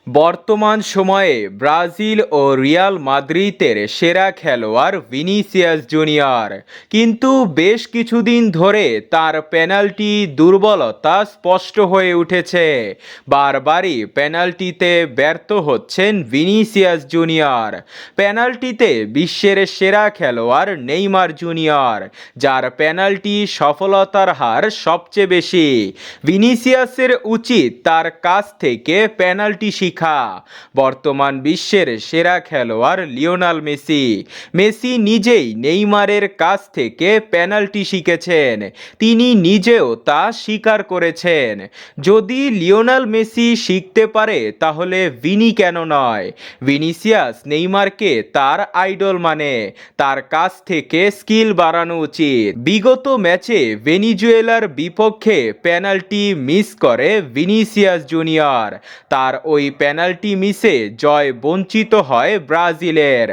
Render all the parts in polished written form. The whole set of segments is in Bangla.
বর্তমান সময়ে ব্রাজিল ও রিয়াল মাদ্রিদের সেরা খেলোয়াড় ভিনিসিয়াস জুনিয়র, কিন্তু বেশ কিছুদিন ধরে তার পেনাল্টি দুর্বলতা স্পষ্ট হয়ে উঠেছে। বারবারই পেনাল্টিতে ব্যর্থ হচ্ছেন ভিনিসিয়াস জুনিয়র। পেনাল্টিতে বিশ্বের সেরা খেলোয়াড় নেইমার জুনিয়র, যার পেনাল্টি সফলতার হার সবচেয়ে বেশি। ভিনিসিয়াসের উচিত তার কাছ থেকে পেনাল্টি শিখা। বর্তমান বিশ্বের সেরা খেলোয়াড় লিওনেল মেসি। মেসি নিজেই নেইমারের কাছ থেকে পেনাল্টি শিখেছেন, তিনি নিজেও তা স্বীকার করেছেন। যদি লিওনেল মেসি শিখতে পারে তাহলে ভিনি কেন নয়? ভিনিসিয়াস নেইমারকে তার আইডল মানে, তার কাছ থেকে স্কিল বাড়ানো উচিত। বিগত ম্যাচে ভেনিজুয়েলার বিপক্ষে পেনাল্টি মিস করে ভিনিসিয়াস জুনিয়র। তার ওই পেনাল্টি মিসে জয় বঞ্চিত হয় ব্রাজিলের।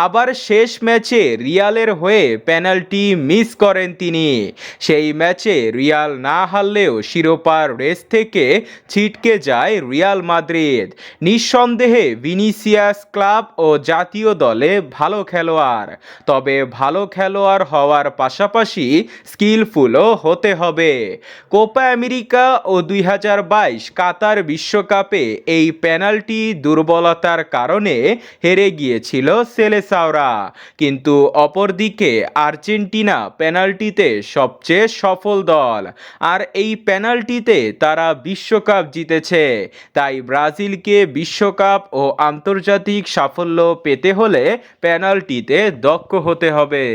আবার শেষ ম্যাচে রিয়ালের হয়ে পেনাল্টি মিস করেন তিনি। সেই ম্যাচে রিয়াল না হারলেও শিরোপার রেস থেকে ছিটকে যায় রিয়াল মাদ্রিদ। নিঃসন্দেহে ভিনিসিয়াস ক্লাব ও জাতীয় দলে ভালো খেলোয়াড়, তবে ভালো খেলোয়াড় হওয়ার পাশাপাশি স্কিলফুলও হতে হবে। কোপা আমেরিকা ও 2022 কাতার বিশ্বকাপে এই পেনাল্টি দুর্বলতার কারণে হেরে গিয়েছিল সেলেসাওরা, কিন্তু অপরদিকে আর্জেন্টিনা পেনাল্টিতে সবচেয়ে সফল দল, আর এই পেনাল্টিতে তারা বিশ্বকাপ জিতেছে। তাই ব্রাজিলকে বিশ্বকাপ ও আন্তর্জাতিক সাফল্য পেতে হলে পেনাল্টিতে দক্ষ হতে হবে।